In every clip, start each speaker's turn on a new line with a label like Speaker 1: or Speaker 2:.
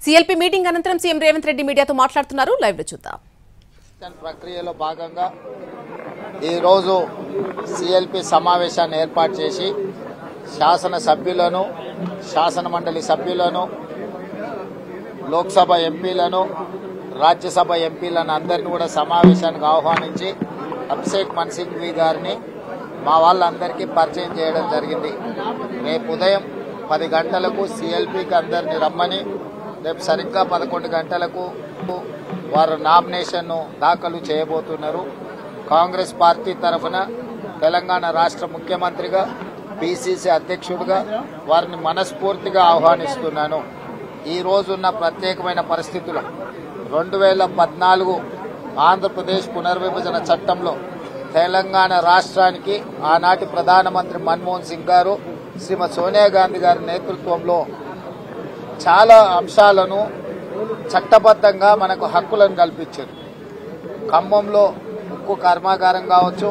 Speaker 1: CLP meeting अनंतरम CM Revanth Reddy मीडियातो माట్లాడుతున్నారు లైవ్ లో చూద్దాం.
Speaker 2: ప్రక్రియలో భాగంగా ఈ రోజు सीएलपी సమావేశాన్ని ఏర్పాటు చేసి శాసన సభ్యులను శాసన మండలి సభ్యులను లోక్సభ ఎంపీలను రాజ్యసభ ఎంపీలను అందరిని కూడా సమావేశానికి ఆహ్వానించి అభిషేక్ మన్ సింఘ్వి గారిని మా వాళ్ళందరికీ పరిచయం చేయడం జరిగింది. రేపు ఉదయం 10 గంటలకు सीएलपीకి అందరిని రమ్మని రేపు సరిగ్గా 11 గంటలకు వారు నామినేషన్ దాఖలు చేయబోతున్నారు. కాంగ్రెస్ పార్టీ తరఫున తెలంగాణ రాష్ట్ర ముఖ్యమంత్రిగా పీసీసీ అధ్యక్షుడిగా వారిని మనస్ఫూర్తిగా ఆహ్వానిస్తున్నాను. ఈ రోజున్న ప్రత్యేకమైన పరిస్థితుల్లో 2014 ఆంధ్రప్రదేశ్ పునర్విభజన చట్టంలో తెలంగాణ రాష్ట్రానికి ఆనాటి ప్రధానమంత్రి మన్మోహన్ సింగ్ గారు శ్రీమతి సోనియా గాంధీ గారి నేతృత్వంలో చాలా అంశాలను చట్టబద్ధంగా మనకు హక్కులను కల్పించారు. ఖమ్మంలో ఉక్కు కర్మాగారం కావచ్చు,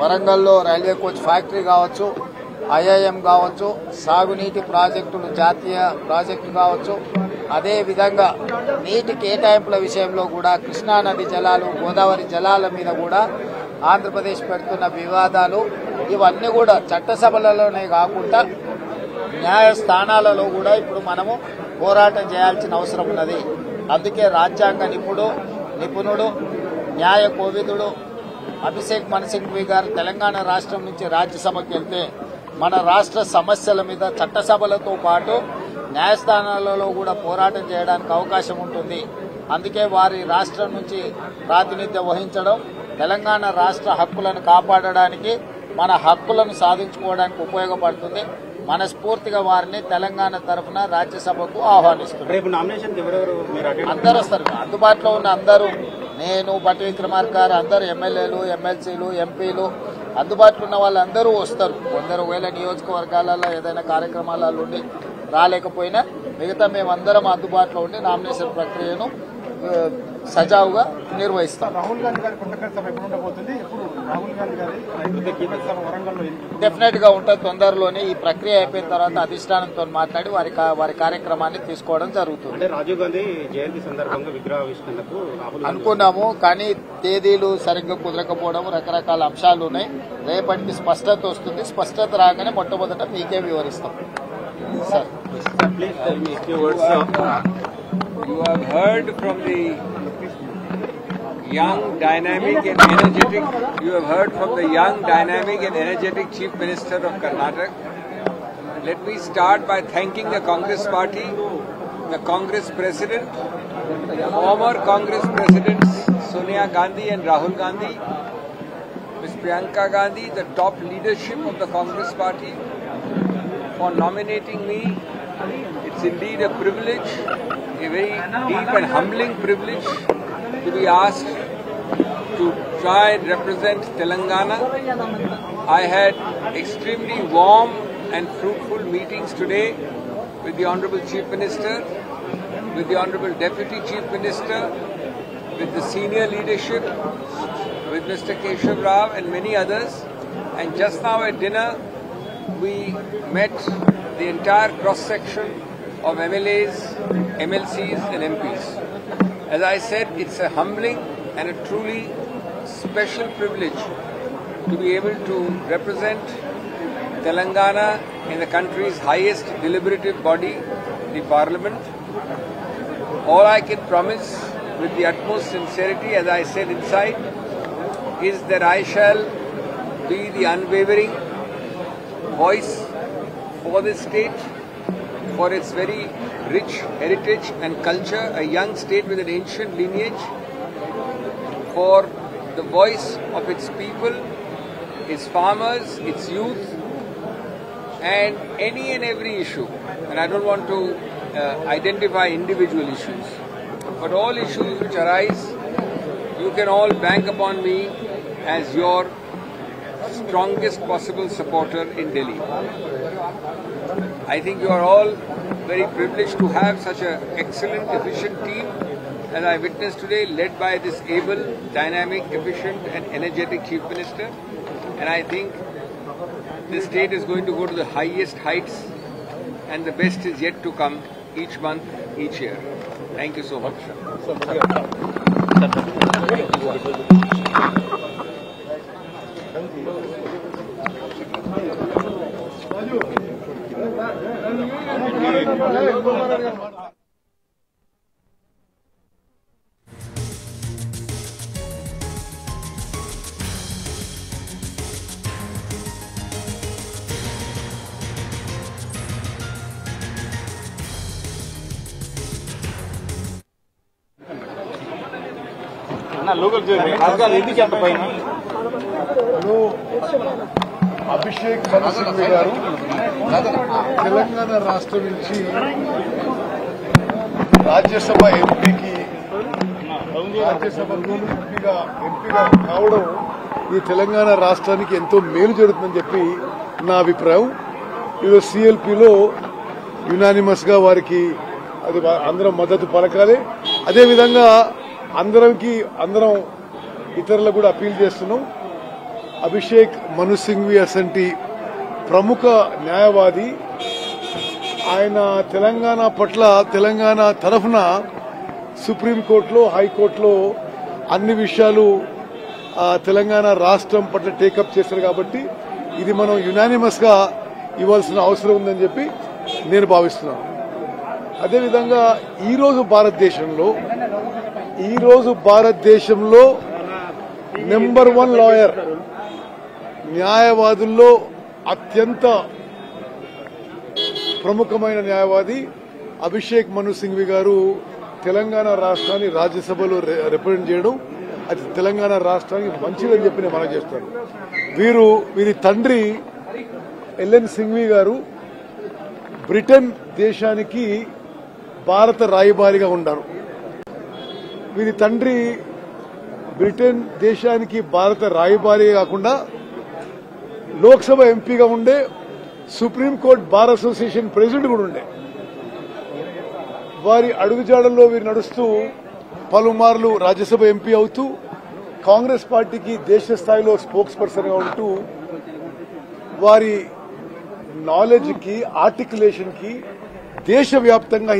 Speaker 2: వరంగల్లో రైల్వే కోచ్ ఫ్యాక్టరీ కావచ్చు, ఐఐఎం కావచ్చు, సాగునీటి ప్రాజెక్టులు జాతీయ ప్రాజెక్టు కావచ్చు, అదేవిధంగా నీటి కేటాయింపుల విషయంలో కూడా కృష్ణానది జలాలు గోదావరి జలాల మీద కూడా ఆంధ్రప్రదేశ్ పెడుతున్న వివాదాలు ఇవన్నీ కూడా చట్టసభలలోనే కాకుండా న్యాయస్థానాలలో కూడా ఇప్పుడు మనము పోరాటం చేయాల్సిన అవసరం ఉన్నది. అందుకే రాజ్యాంగ నిపుణుడు న్యాయ కోవిదుడు అభిషేక్ మన్ సింఘ్వి గారు తెలంగాణ రాష్ట్రం నుంచి రాజ్యసభకి వెళ్తే మన రాష్ట్ర సమస్యల మీద చట్టసభలతో పాటు న్యాయస్థానాలలో కూడా పోరాటం చేయడానికి అవకాశం ఉంటుంది. అందుకే వారి రాష్ట్రం నుంచి ప్రాతినిధ్యం వహించడం తెలంగాణ రాష్ట్ర హక్కులను కాపాడడానికి మన హక్కులను సాధించుకోవడానికి ఉపయోగపడుతుంది. మనస్ఫూర్తిగా వారిని తెలంగాణ తరఫున రాజ్యసభకు ఆహ్వానిస్తున్నారు. అందరూ వస్తారు, అందుబాటులో ఉన్న అందరూ, నేను బట్టి విక్రమార్క గారు, అందరూ ఎమ్మెల్యేలు ఎమ్మెల్సీలు ఎంపీలు అందుబాటులో ఉన్న వాళ్ళందరూ వస్తారు. కొందరు వేల నియోజకవర్గాలలో ఏదైనా కార్యక్రమాలలో ఉండి రాలేకపోయినా మిగతా మేమందరం అందుబాటులో ఉండి నామినేషన్ ప్రక్రియను సజావుగా నిర్వహిస్తాం. డెఫినెట్ గా ఉంటుంది. తొందరలోనే ఈ ప్రక్రియ అయిపోయిన తర్వాత అధిష్టానంతో మాట్లాడి వారి కార్యక్రమాన్ని తీసుకోవడం జరుగుతుంది.
Speaker 3: రాజీవ్ గాంధీ జయంతి సందర్భంగా విగ్రహావిష్కరణకు
Speaker 2: అనుకున్నాము, కానీ తేదీలు సరిగ్గా కుదరకపోవడం రకరకాల అంశాలు ఉన్నాయి. రేపటికి స్పష్టత వస్తుంది. స్పష్టత రాగానే మొట్టమొదట మీకే వివరిస్తాం. Sir
Speaker 3: please tell me few words.
Speaker 4: You have heard from the young, dynamic and energetic. You have heard from the young, dynamic and energetic Chief Minister of Karnataka. Let me start by thanking the Congress Party, the Congress President, former Congress Presidents Sonia Gandhi and Rahul Gandhi, Ms. Priyanka Gandhi, the top leadership of the Congress Party, for nominating me. It's indeed a privilege, a very deep and humbling privilege to be asked to try and represent Telangana. I had extremely warm and fruitful meetings today with the Honorable Chief Minister, with the Honorable Deputy Chief Minister, with the senior leadership, with Mr. Keshav Rao and many others. And just now at dinner, we met the entire cross-section of MLAs, MLCs and MPs. As I said, it's a humbling and a truly special privilege to be able to represent Telangana in the country's highest deliberative body, the Parliament. All I can promise with the utmost sincerity, as I said inside, is that I shall be the unwavering voice for this state, for its very rich heritage and culture, a young state with an ancient lineage, for the voice of its people, its farmers, its youth, and any and every issue. And I don't want to identify individual issues, but all issues which arise, you can all bank upon me as your strongest possible supporter in Delhi. I think you are all very privileged to have such an excellent, efficient team as I witnessed today, led by this able, dynamic, efficient and energetic Chief Minister. And I think this state is going to go to the highest heights and the best is yet to come each month, each year. Thank you so much.
Speaker 5: Abhishek Manu Singhvi garu Telangana రాష్ట్రం నుంచి రాజ్యసభ ఎంపీగా కావడం ఈ తెలంగాణ రాష్ట్రానికి ఎంతో మేలు జరుగుతుందని చెప్పి నా అభిప్రాయం. ఈరోజు సిఎల్పిలో యునానిమస్ గా వారికి అది అందరం మద్దతు పలకాలి. అదేవిధంగా అందరం ఇతరులకు కూడా అప్పీల్ చేస్తున్నాం. అభిషేక్ మను సింఘ్వి అసంటి ప్రముఖ న్యాయవాది, ఆయన తెలంగాణ పట్ల తెలంగాణ తరఫున సుప్రీంకోర్టులో హైకోర్టులో అన్ని విషయాలు తెలంగాణ రాష్ట్రం పట్ల టేకప్ చేశారు. కాబట్టి ఇది మనం యునానిమస్ గా ఇవ్వాల్సిన అవసరం ఉందని చెప్పి నేను భావిస్తున్నాను. అదేవిధంగా ఈరోజు భారతదేశంలో నెంబర్ 1 లాయర్, న్యాయవాదుల్లో అత్యంత ప్రముఖమైన న్యాయవాది అభిషేక్ మను సింఘ్వి గారు తెలంగాణ రాష్ట్రాన్ని రాజ్యసభలో రిప్రజెంట్ చేయడం అది తెలంగాణ రాష్ట్రానికి మంచిదని చెప్పి నేను మనం చేస్తాను. వీరి తండ్రి ఎల్ఎన్ సింఘ్వి గారు బ్రిటన్ దేశానికి భారత రాయబారిగా ఉన్నారు. వీరి తండ్రి బ్రిటన్ దేశానికి భారత రాయబారి కాకుండా లోక్సభ ఎంపీగా ఉండే, సుప్రీంకోర్టు బార్ అసోసియేషన్ ప్రెసిడెంట్ కూడా ఉండే. వారి అడుగుజాడల్లో వీరు నడుస్తూ పలుమార్లు రాజ్యసభ ఎంపీ అవుతూ కాంగ్రెస్ పార్టీకి దేశ స్థాయిలో స్పోక్స్ పర్సన్ గా ఉంటూ వారి నాలెడ్జ్ కి, ఆర్టికులేషన్ కి దేశవ్యాప్తంగా